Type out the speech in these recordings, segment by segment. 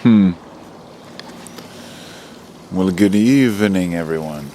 Well, good evening, everyone.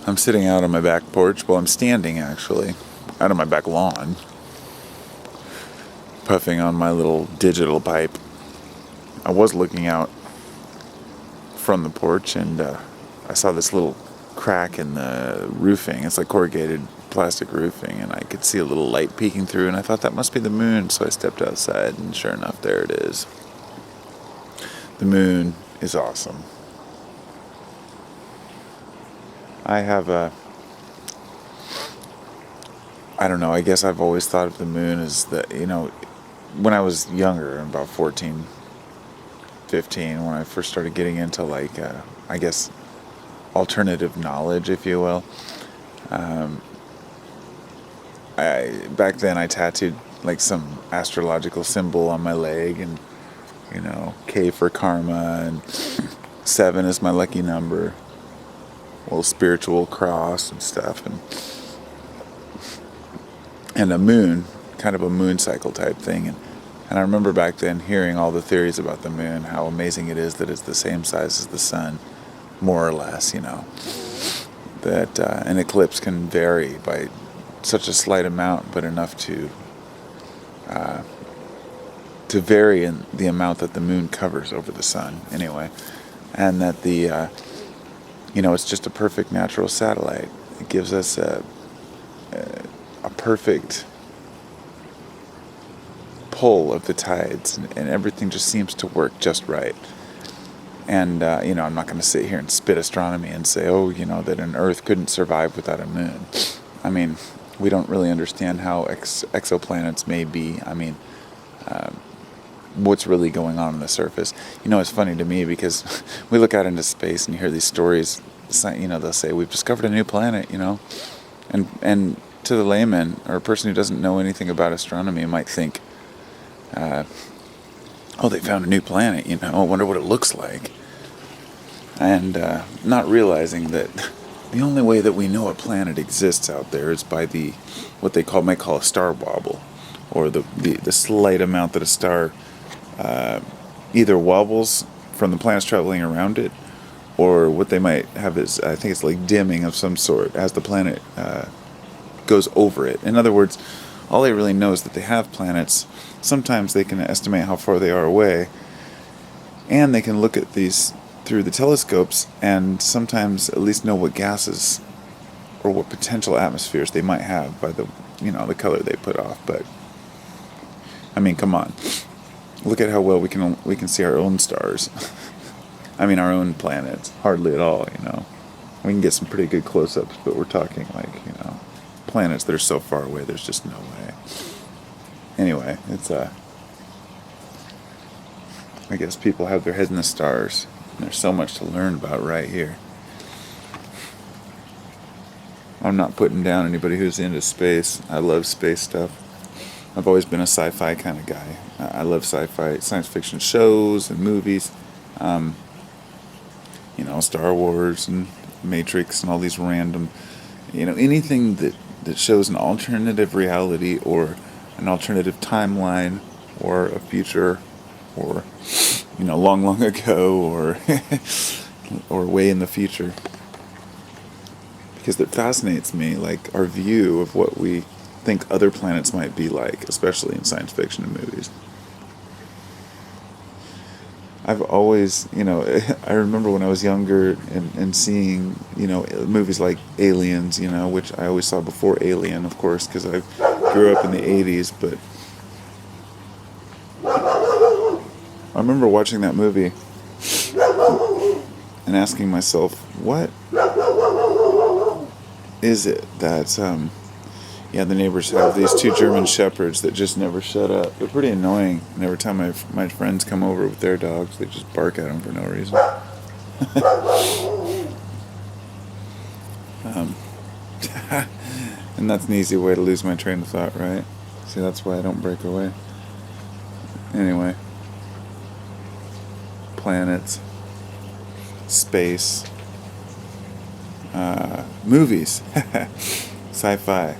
I'm sitting out on my back porch. Well, I'm standing, actually, out on my back lawn, puffing on my little digital pipe. I was looking out from the porch, and I saw this little crack in the roofing. It's like corrugated plastic roofing, and I could see a little light peeking through, and I thought that must be the moon, so I stepped outside, and sure enough, there it is. The moon is awesome. I don't know, I guess I've always thought of the moon as when I was younger, about 14, 15, when I first started getting into I guess, alternative knowledge, if you will. Back then I tattooed like some astrological symbol on my leg, and K for karma, and 7 is my lucky number. A little spiritual cross and stuff, and a moon, kind of a moon cycle type thing. And I remember back then hearing all the theories about the moon, how amazing it is that it's the same size as the sun, more or less, that an eclipse can vary by such a slight amount, but enough to vary in the amount that the moon covers over the sun, anyway. And that it's just a perfect natural satellite. It gives us a perfect pull of the tides, and everything just seems to work just right. And, I'm not going to sit here and spit astronomy and say, that an Earth couldn't survive without a moon. I mean, we don't really understand how exoplanets may be. I mean, what's really going on the surface. It's funny to me because we look out into space and you hear these stories, they'll say, we've discovered a new planet, and to the layman, or a person who doesn't know anything about astronomy, might think, they found a new planet, I wonder what it looks like. And not realizing that the only way that we know a planet exists out there is by what they might call a star wobble, or the slight amount that a star either wobbles from the planets traveling around it, or what they might have is, I think it's like dimming of some sort as the planet goes over it. In other words, all they really know is that they have planets. Sometimes they can estimate how far they are away, and they can look at these through the telescopes and sometimes at least know what gases or what potential atmospheres they might have by the color they put off. But I mean, come on, look at how well we can see our own stars. I mean, our own planets, hardly at all. We can get some pretty good close-ups, but we're talking planets that are so far away, there's just no way. Anyway, it's I guess people have their heads in the stars. And there's so much to learn about right here. I'm not putting down anybody who's into space. I love space stuff. I've always been a sci-fi kind of guy. I love sci-fi, science fiction shows and movies. Star Wars and Matrix and all these random, anything that shows an alternative reality or an alternative timeline or a future or, long, long ago or or way in the future. Because it fascinates me, like our view of what we think other planets might be like, especially in science fiction and movies. I've always, I remember when I was younger and seeing, movies like Aliens, which I always saw before Alien, of course, because I grew up in the 80s, but I remember watching that movie and asking myself, what is it that, the neighbors have these 2 German shepherds that just never shut up. They're pretty annoying, and every time my friends come over with their dogs, they just bark at them for no reason. And that's an easy way to lose my train of thought, right? See, that's why I don't break away. Anyway. Planets. Space. Movies. Sci-Fi.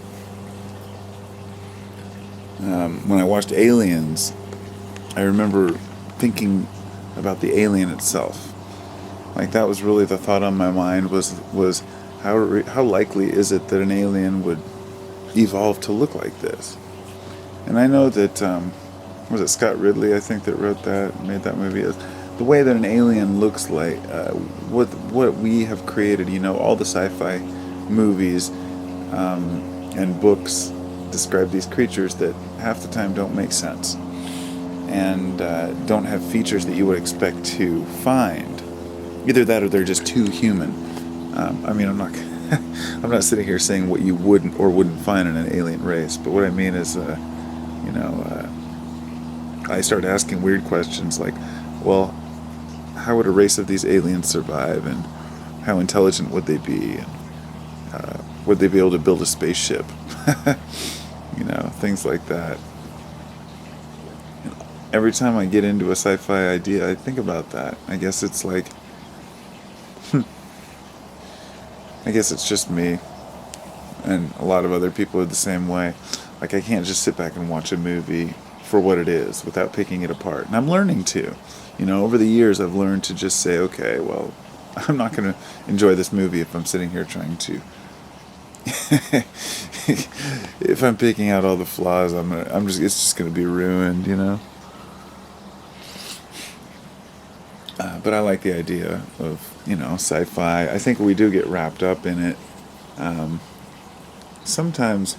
When I watched Aliens, I remember thinking about the alien itself. Like that was really the thought on my mind was how likely is it that an alien would evolve to look like this? And I know that was it Scott Ridley, I think, that wrote that, made that movie. The way that an alien looks like, what we have created. All the sci-fi movies and books describe these creatures that half the time don't make sense and don't have features that you would expect to find. Either that or they're just too human. I'm not I'm not sitting here saying what you wouldn't or wouldn't find in an alien race, but what I mean is, I started asking weird questions like, well, how would a race of these aliens survive, and how intelligent would they be, and would they be able to build a spaceship? Things like that. And every time I get into a sci-fi idea, I think about that. I guess it's like, I guess it's just me, and a lot of other people are the same way. Like, I can't just sit back and watch a movie for what it is without picking it apart. And I'm learning to. Over the years, I've learned to just say, okay, well, I'm not going to enjoy this movie if I'm sitting here trying to. If I'm picking out all the flaws, it's just going to be ruined, But I like the idea of, sci-fi. I think we do get wrapped up in it. Sometimes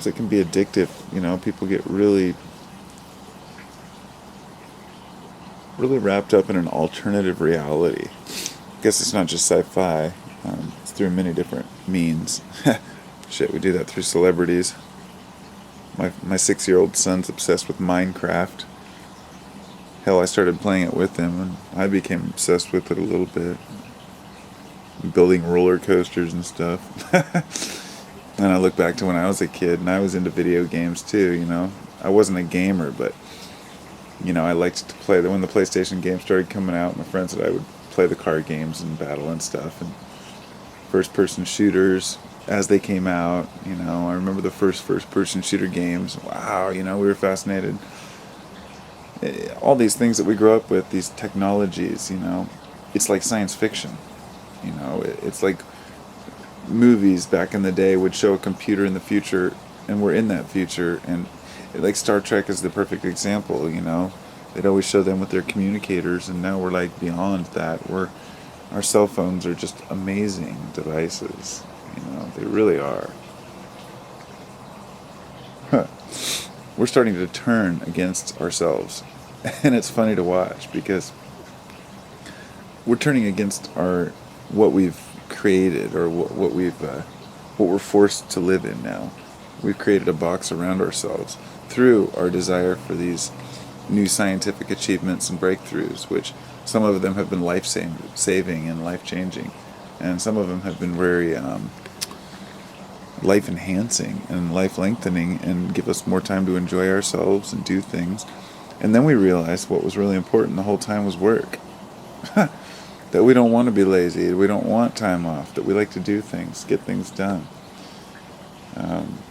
it can be addictive. People get really wrapped up in an alternative reality. I guess it's not just sci-fi. It's through many different means. Shit, we do that through celebrities. My 6-year-old son's obsessed with Minecraft. Hell, I started playing it with him, and I became obsessed with it a little bit. Building roller coasters and stuff. And I look back to when I was a kid, and I was into video games too, I wasn't a gamer, but, I liked to play. When the PlayStation games started coming out, my friends and I would play the card games and battle and stuff, and first-person shooters as they came out, I remember the first-person shooter games. Wow, we were fascinated. All these things that we grew up with, these technologies, it's like science fiction. It's like movies back in the day would show a computer in the future, and we're in that future. And like Star Trek is the perfect example. They'd always show them with their communicators, and now we're like beyond that. Our cell phones are just amazing devices. They really are. We're starting to turn against ourselves, and it's funny to watch because we're turning against what we've created, or what we're forced to live in now. We've created a box around ourselves through our desire for these new scientific achievements and breakthroughs, which some of them have been life-saving and life-changing, and some of them have been very life-enhancing and life-lengthening, and give us more time to enjoy ourselves and do things. And then we realized what was really important the whole time was work. That we don't want to be lazy, that we don't want time off, that we like to do things, get things done.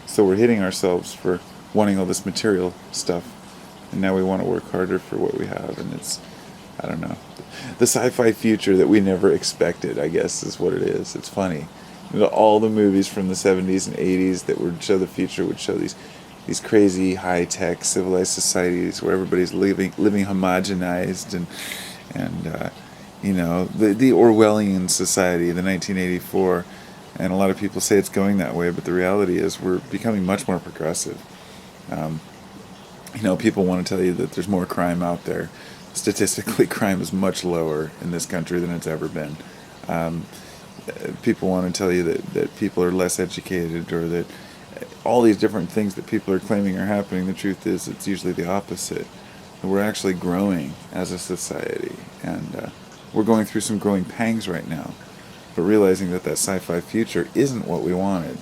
So we're hitting ourselves for wanting all this material stuff, and now we want to work harder for what we have, and it's, I don't know, the sci-fi future that we never expected, I guess, is what it is. It's funny. All the movies from the 70s and 80s that would show the future would show these crazy high-tech civilized societies where everybody's living homogenized, and the Orwellian society, the 1984, and a lot of people say it's going that way, but the reality is we're becoming much more progressive. People want to tell you that there's more crime out there. Statistically, crime is much lower in this country than it's ever been. People want to tell you that people are less educated, or that all these different things that people are claiming are happening. The truth is it's usually the opposite. We're actually growing as a society, and we're going through some growing pangs right now, but realizing that sci-fi future isn't what we wanted.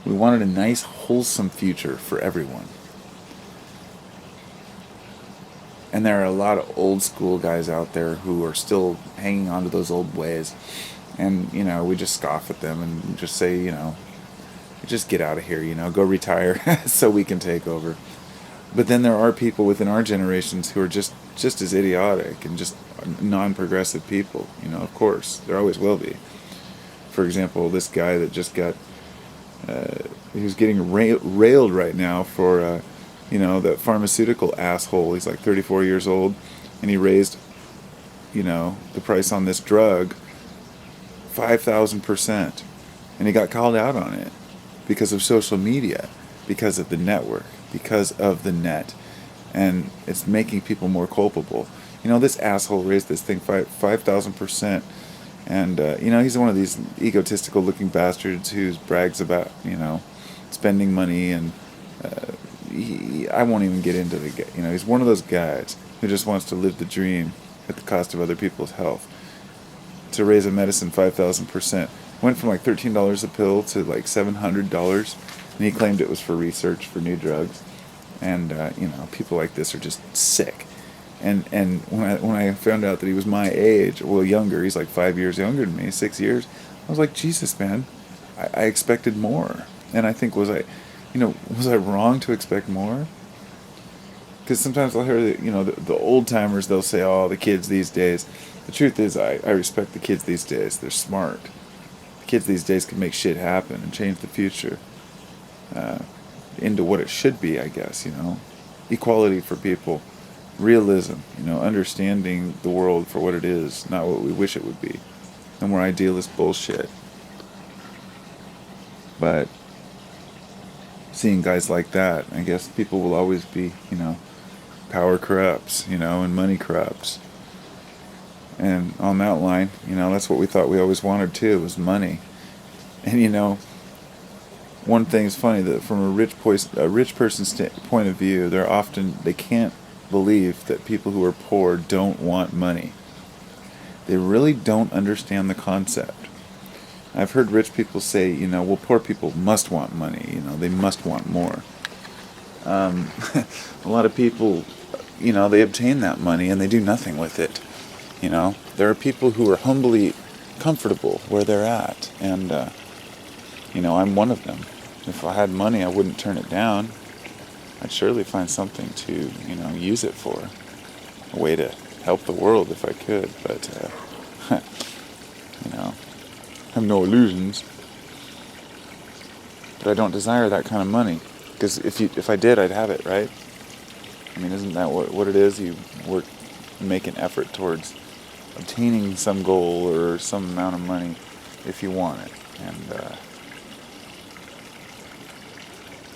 We wanted a nice, wholesome future for everyone. And there are a lot of old school guys out there who are still hanging on to those old ways. And, we just scoff at them and just say, just get out of here, go retire so we can take over. But then there are people within our generations who are just as idiotic and just non-progressive people, of course. There always will be. For example, this guy that just got, he was getting railed right now for, that pharmaceutical asshole. He's like 34 years old, and he raised, the price on this drug 5,000%. And he got called out on it because of social media, because of the network, because of the net. And it's making people more culpable. This asshole raised this thing 5,000%. And, he's one of these egotistical looking bastards who brags about, spending money. And I won't even get into he's one of those guys who just wants to live the dream at the cost of other people's health. To raise a medicine 5,000%. Went from like $13 a pill to like $700. And he claimed it was for research for new drugs. And, people like this are just sick. And when I found out that he was my age, well, younger, he's like 5 years younger than me, 6 years, I was like, Jesus, man, I expected more. And I think, was I wrong to expect more? Because sometimes I'll hear that, the old timers, they'll say, oh, the kids these days. The truth is, I respect the kids these days. They're smart. The kids these days can make shit happen and change the future into what it should be, I guess, Equality for people. Realism, understanding the world for what it is, not what we wish it would be. No more idealist bullshit. But seeing guys like that, I guess people will always be, power corrupts, and money corrupts. And on that line, that's what we thought we always wanted too, was money. And one thing is funny, that from a rich person's point of view, they can't believe that people who are poor don't want money. They really don't understand the concept. I've heard rich people say, well, poor people must want money, they must want more. A lot of people, they obtain that money and they do nothing with it. There are people who are humbly comfortable where they're at, and I'm one of them. If I had money, I wouldn't turn it down. I'd surely find something to, use it for. A way to help the world if I could, but, I have no illusions. But I don't desire that kind of money. Because if I did, I'd have it, right? I mean, isn't that what it is? You work, make an effort towards obtaining some goal or some amount of money if you want it. And,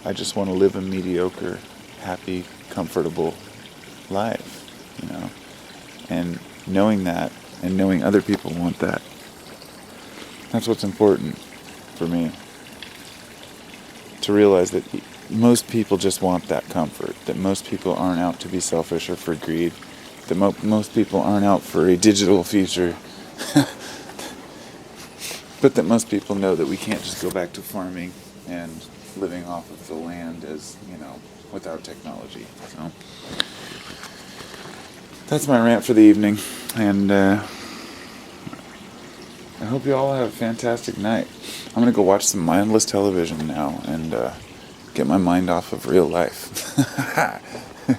I just want to live a mediocre, happy, comfortable life, And knowing that, and knowing other people want that, that's what's important for me. To realize that most people just want that comfort, that most people aren't out to be selfish or for greed, that most people aren't out for a digital future, but that most people know that we can't just go back to farming and living off of the land as, without technology. So that's my rant for the evening, and I hope you all have a fantastic night. I'm going to go watch some mindless television now and get my mind off of real life.